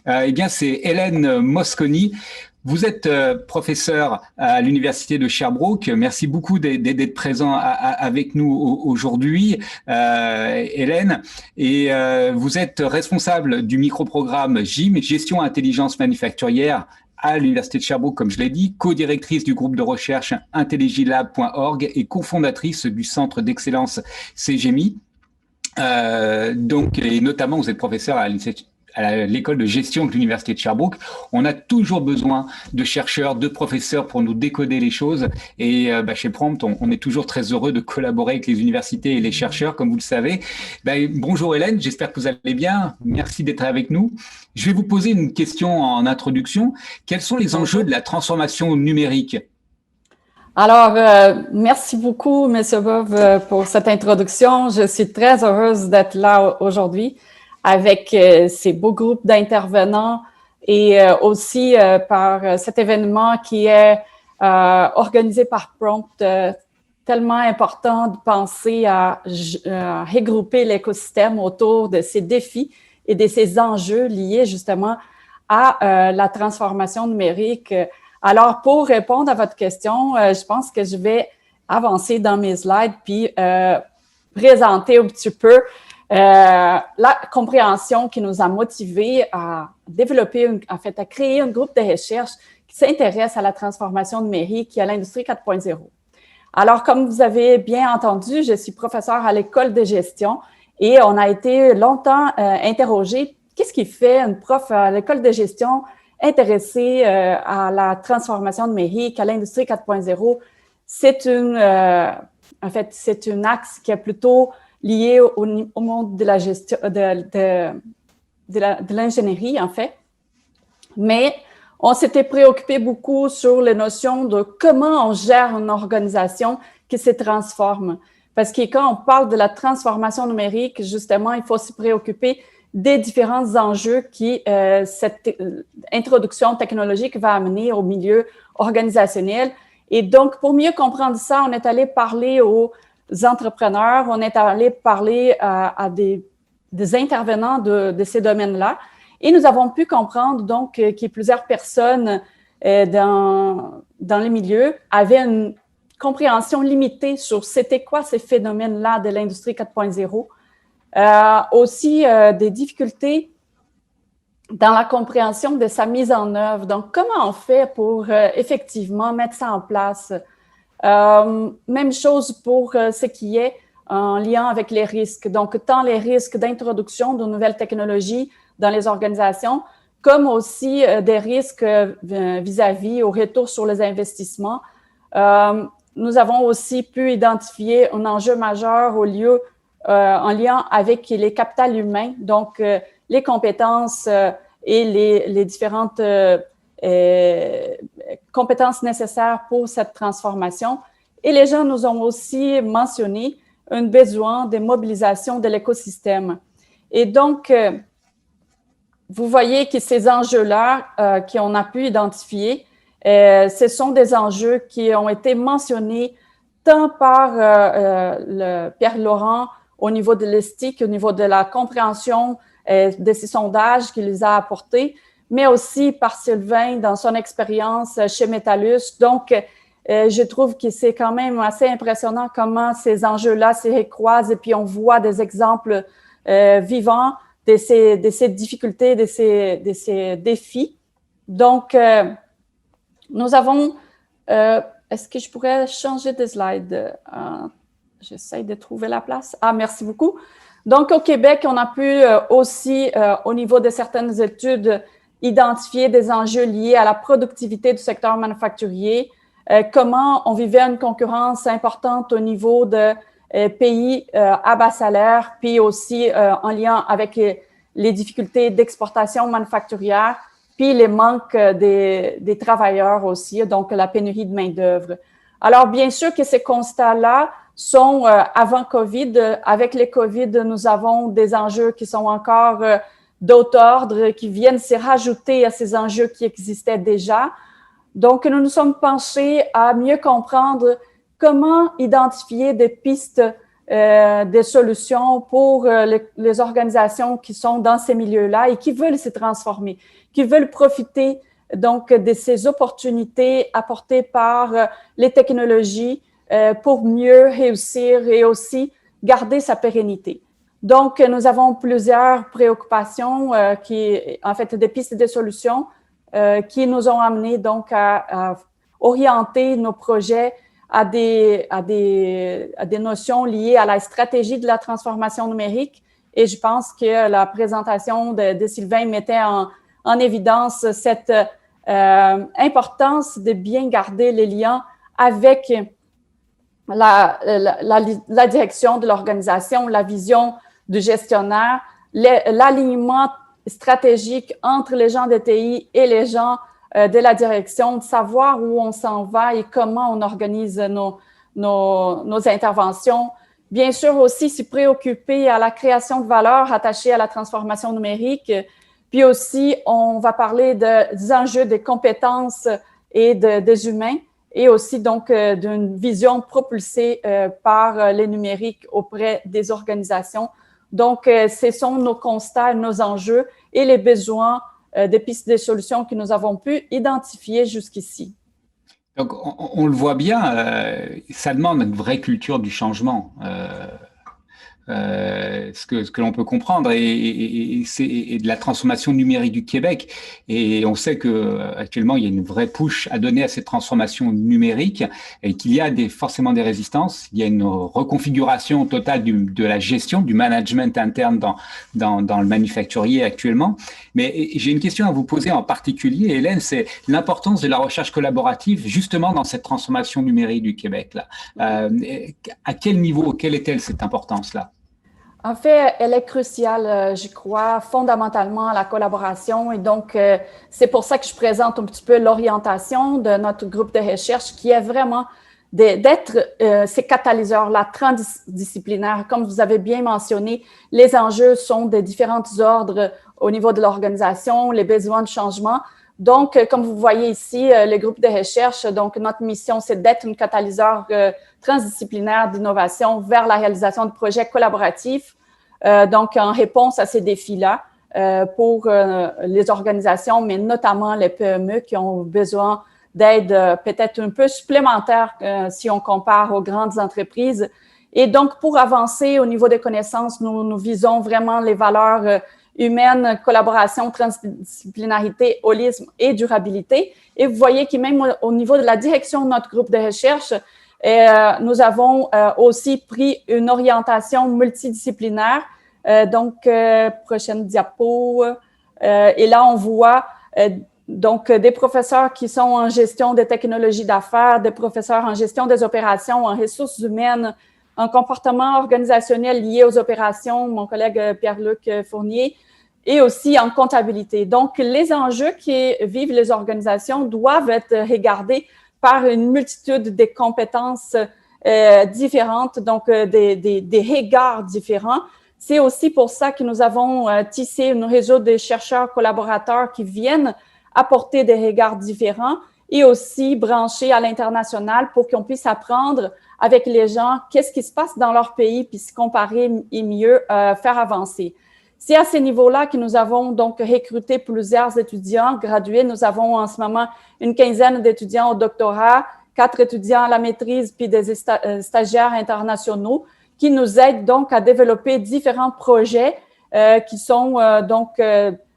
Eh bien, c'est Hélène Mosconi. Vous êtes professeur à l'Université de Sherbrooke. Merci beaucoup d'être présent avec nous aujourd'hui, Hélène. Et vous êtes responsable du microprogramme GIM, Gestion Intelligence Manufacturière, à l'Université de Sherbrooke, comme je l'ai dit, co-directrice du groupe de recherche intelligilab.org et cofondatrice du Centre d'excellence CGMI. Et notamment, vous êtes professeur à l'école de gestion de l'Université de Sherbrooke. On a toujours besoin de chercheurs, de professeurs pour nous décoder les choses. Et chez Prompt, on est toujours très heureux de collaborer avec les universités et les chercheurs, comme vous le savez. Bonjour Hélène, j'espère que vous allez bien. Merci d'être avec nous. Je vais vous poser une question en introduction. Quels sont les enjeux de la transformation numérique ? Alors, merci beaucoup, M. Boeuf, pour cette introduction. Je suis très heureuse d'être là aujourd'hui avec ces beaux groupes d'intervenants et aussi par cet événement qui est organisé par Prompt, tellement important de penser à regrouper l'écosystème autour de ces défis et de ces enjeux liés justement à la transformation numérique. Alors, pour répondre à votre question, je pense que je vais avancer dans mes slides puis présenter un petit peu la compréhension qui nous a motivés à développer, à créer un groupe de recherche qui s'intéresse à la transformation numérique et à l'industrie 4.0. Alors, comme vous avez bien entendu, je suis professeure à l'école de gestion et on a été longtemps interrogé qu'est-ce qui fait une prof à l'école de gestion intéressée à la transformation numérique, à l'industrie 4.0. C'est un axe qui est plutôt lié au monde de la gestion, de l'ingénierie, en fait. Mais on s'était préoccupé beaucoup sur les notions de comment on gère une organisation qui se transforme. Parce que quand on parle de la transformation numérique, justement, il faut se préoccuper des différents enjeux qui cette introduction technologique va amener au milieu organisationnel. Et donc, pour mieux comprendre ça, on est allé parler aux entrepreneurs, on est allé parler à des intervenants de ces domaines-là. Et nous avons pu comprendre donc que plusieurs personnes dans les milieux avaient une compréhension limitée sur c'était quoi ces phénomènes-là de l'industrie 4.0. Aussi des difficultés dans la compréhension de sa mise en œuvre. Donc, comment on fait pour effectivement mettre ça en place? Même chose pour ce qui est en lien avec les risques. Donc, tant les risques d'introduction de nouvelles technologies dans les organisations, comme aussi des risques vis-à-vis au retour sur les investissements. Nous avons aussi pu identifier un enjeu majeur en lien avec les capitals humains, donc les compétences et les différentes compétences nécessaires pour cette transformation. Et les gens nous ont aussi mentionné un besoin de mobilisation de l'écosystème. Et donc, vous voyez que ces enjeux-là qu'on a pu identifier, ce sont des enjeux qui ont été mentionnés tant par Pierre Laurent au niveau de l'ESTIC, au niveau de la compréhension de ces sondages qu'il les a apportés, mais aussi par Sylvain dans son expérience chez Metallus. Donc, je trouve que c'est quand même assez impressionnant comment ces enjeux-là se recroisent et puis on voit des exemples vivants de ces difficultés, de ces défis. Donc, nous avons... est-ce que je pourrais changer de slide? J'essaie de trouver la place. Ah, merci beaucoup. Donc, au Québec, on a pu aussi, au niveau de certaines études, identifier des enjeux liés à la productivité du secteur manufacturier, comment on vivait une concurrence importante au niveau de pays à bas salaire, puis aussi en lien avec les difficultés d'exportation manufacturière, puis les manques des travailleurs aussi, donc la pénurie de main-d'œuvre. Alors, bien sûr que ces constats-là sont avant COVID. Avec les COVID, nous avons des enjeux qui sont encore d'autres ordres, qui viennent se rajouter à ces enjeux qui existaient déjà. Donc, nous nous sommes penchés à mieux comprendre comment identifier des pistes des solutions pour les organisations qui sont dans ces milieux-là et qui veulent se transformer, qui veulent profiter donc de ces opportunités apportées par les technologies pour mieux réussir et aussi garder sa pérennité. Donc, nous avons plusieurs préoccupations en fait, des pistes de solutions qui nous ont amenés donc à orienter nos projets à des notions liées à la stratégie de la transformation numérique. Et je pense que la présentation de Sylvain mettait en évidence cette importance de bien garder les liens avec la direction de l'organisation, la vision du gestionnaire, l'alignement stratégique entre les gens de TI et les gens de la direction, de savoir où on s'en va et comment on organise nos interventions. Bien sûr aussi s'y préoccuper à la création de valeur attachée à la transformation numérique. Puis aussi, on va parler des enjeux des compétences et des humains et aussi donc d'une vision propulsée par les numériques auprès des organisations. Donc, ce sont nos constats, nos enjeux et les besoins des pistes de solutions que nous avons pu identifier jusqu'ici. Donc, on le voit bien, ça demande une vraie culture du changement. Ce que l'on peut comprendre et de la transformation numérique du Québec. Et on sait que actuellement il y a une vraie push à donner à cette transformation numérique et qu'il y a forcément des résistances. Il y a une reconfiguration totale de la gestion, du management interne dans le manufacturier actuellement. Mais j'ai une question à vous poser en particulier, Hélène, c'est l'importance de la recherche collaborative justement dans cette transformation numérique du Québec là. À quel niveau, quelle est-elle cette importance-là? En fait, elle est cruciale, je crois, fondamentalement à la collaboration. Et donc, c'est pour ça que je présente un petit peu l'orientation de notre groupe de recherche qui est vraiment d'être ces catalyseurs-là transdisciplinaires. Comme vous avez bien mentionné, les enjeux sont de différents ordres au niveau de l'organisation, les besoins de changement. Donc, comme vous voyez ici, le groupe de recherche, donc notre mission, c'est d'être un catalyseur transdisciplinaire d'innovation vers la réalisation de projets collaboratifs, donc en réponse à ces défis-là pour les organisations, mais notamment les PME qui ont besoin d'aide peut-être un peu supplémentaire si on compare aux grandes entreprises. Et donc, pour avancer au niveau des connaissances, nous visons vraiment les valeurs humaine, collaboration, transdisciplinarité, holisme et durabilité. Et vous voyez que même au niveau de la direction de notre groupe de recherche, nous avons aussi pris une orientation multidisciplinaire. Donc, prochaine diapo. Et là, on voit donc des professeurs qui sont en gestion des technologies d'affaires, des professeurs en gestion des opérations, en ressources humaines, en comportement organisationnel lié aux opérations, mon collègue Pierre-Luc Fournier, et aussi en comptabilité. Donc, les enjeux qui vivent les organisations doivent être regardés par une multitude de compétences différentes, donc des regards différents. C'est aussi pour ça que nous avons tissé un réseau de chercheurs collaborateurs qui viennent apporter des regards différents et aussi branchés à l'international pour qu'on puisse apprendre avec les gens qu'est-ce qui se passe dans leur pays, puis se comparer et mieux faire avancer. C'est à ces niveaux-là que nous avons donc recruté plusieurs étudiants gradués. Nous avons en ce moment une quinzaine d'étudiants au doctorat, 4 étudiants à la maîtrise, puis des stagiaires internationaux qui nous aident donc à développer différents projets qui sont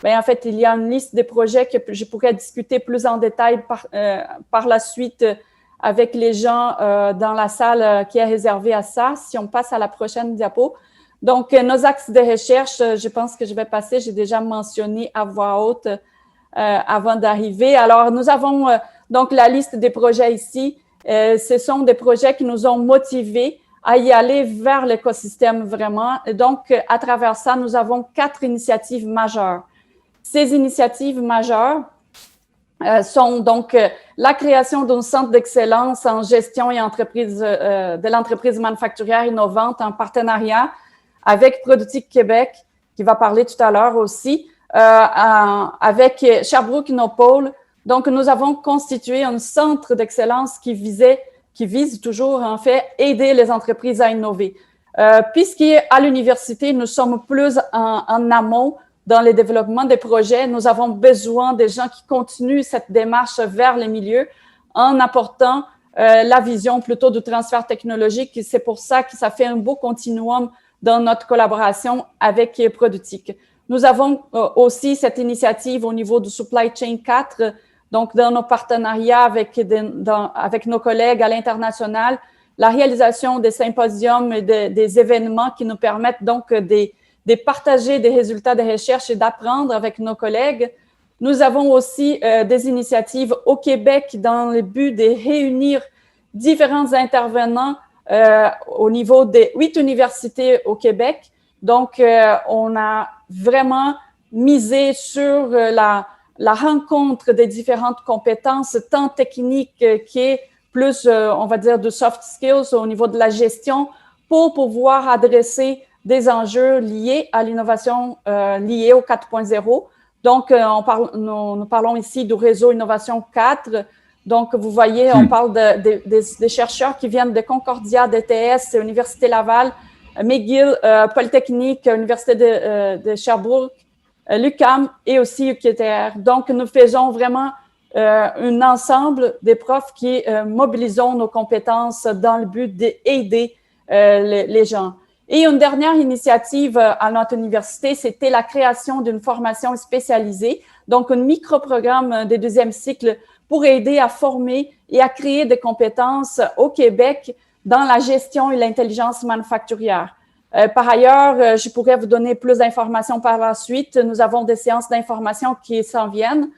en fait, il y a une liste de projets que je pourrais discuter plus en détail par la suite avec les gens dans la salle qui est réservée à ça, si on passe à la prochaine diapo. Donc, nos axes de recherche, je pense que je vais passer, j'ai déjà mentionné à voix haute avant d'arriver. Alors, nous avons donc la liste des projets ici. Ce sont des projets qui nous ont motivés à y aller vers l'écosystème vraiment. Et donc, à travers ça, nous avons 4 initiatives majeures. Ces initiatives majeures sont donc la création d'un centre d'excellence en gestion et entreprise de l'entreprise manufacturière innovante en partenariat avec Productique Québec, qui va parler tout à l'heure aussi, avec Sherbrooke Innopole. Donc, nous avons constitué un centre d'excellence qui vise toujours, en fait, aider les entreprises à innover. Puisqu'à l'université, nous sommes plus en amont dans le développement des projets, nous avons besoin des gens qui continuent cette démarche vers les milieux en apportant la vision plutôt du transfert technologique. C'est pour ça que ça fait un beau continuum dans notre collaboration avec Produtic. Nous avons aussi cette initiative au niveau du Supply Chain 4, donc dans nos partenariats avec nos collègues à l'international, la réalisation des symposiums et des événements qui nous permettent donc de partager des résultats de recherche et d'apprendre avec nos collègues. Nous avons aussi des initiatives au Québec dans le but de réunir différents intervenants au niveau des 8 universités au Québec. Donc, on a vraiment misé sur la rencontre des différentes compétences, tant techniques qui plus, on va dire, de soft skills au niveau de la gestion pour pouvoir adresser des enjeux liés à l'innovation, liés au 4.0. Donc, nous parlons ici du réseau Innovation 4. Donc, vous voyez, on parle des chercheurs qui viennent de Concordia, DTS, Université Laval, McGill, Polytechnique, Université de Sherbrooke, l'UQAM et aussi UQTR. Donc, nous faisons vraiment un ensemble des profs qui mobilisons nos compétences dans le but d'aider les gens. Et une dernière initiative à notre université, c'était la création d'une formation spécialisée, donc un micro-programme de deuxième cycle pour aider à former et à créer des compétences au Québec dans la gestion et l'intelligence manufacturière. Par ailleurs, je pourrais vous donner plus d'informations par la suite. Nous avons des séances d'information qui s'en viennent.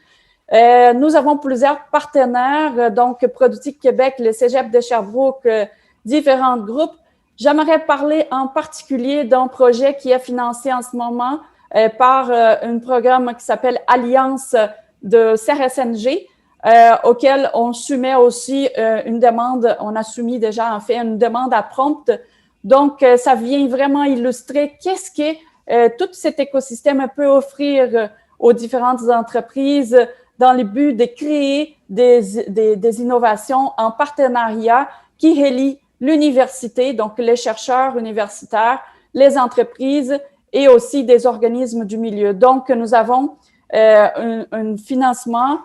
Nous avons plusieurs partenaires, donc Produtic Québec, le Cégep de Sherbrooke, différents groupes. J'aimerais parler en particulier d'un projet qui est financé en ce moment par un programme qui s'appelle Alliance de CRSNG, auquel on soumet aussi une demande, on a soumis déjà en fait une demande à prompt. Donc, ça vient vraiment illustrer qu'est-ce que tout cet écosystème peut offrir aux différentes entreprises dans le but de créer des innovations en partenariat qui relient l'université, donc les chercheurs universitaires, les entreprises et aussi des organismes du milieu. Donc, nous avons un financement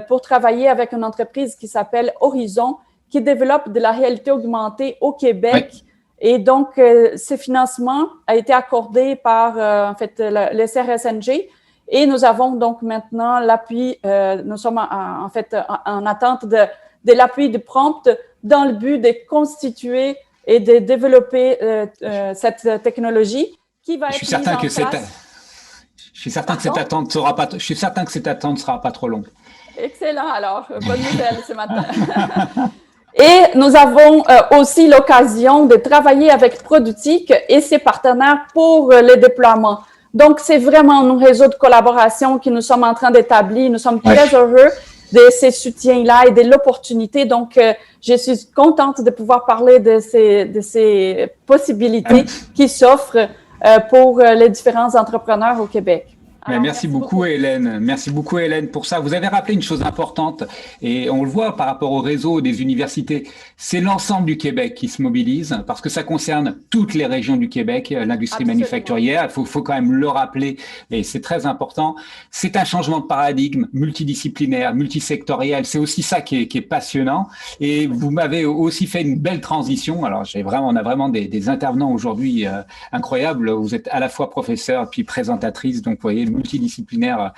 pour travailler avec une entreprise qui s'appelle Horizon, qui développe de la réalité augmentée au Québec. Oui. Et donc, ce financement a été accordé par en fait le CRSNG et nous avons donc maintenant l'appui, nous sommes en fait en attente de l'appui de Prompt dans le but de constituer et de développer cette technologie qui va être mise en place. Je suis certain que cette attente ne sera pas trop longue. Excellent, alors, bonne nouvelle ce matin. Et nous avons aussi l'occasion de travailler avec Produtic et ses partenaires pour le déploiement. Donc, c'est vraiment un réseau de collaboration que nous sommes en train d'établir. Nous sommes très heureux de ces soutiens-là et de l'opportunité. Donc, je suis contente de pouvoir parler de ces possibilités qui s'offrent pour les différents entrepreneurs au Québec. Alors, merci beaucoup, Hélène. Merci beaucoup, Hélène, pour ça. Vous avez rappelé une chose importante et on le voit par rapport au réseau des universités. C'est l'ensemble du Québec qui se mobilise parce que ça concerne toutes les régions du Québec, l'industrie manufacturière. Il faut quand même le rappeler et c'est très important. C'est un changement de paradigme multidisciplinaire, multisectoriel. C'est aussi ça qui est passionnant. Et vous m'avez aussi fait une belle transition. Alors, on a vraiment des intervenants aujourd'hui incroyables. Vous êtes à la fois professeur puis présentatrice, donc vous voyez, multidisciplinaire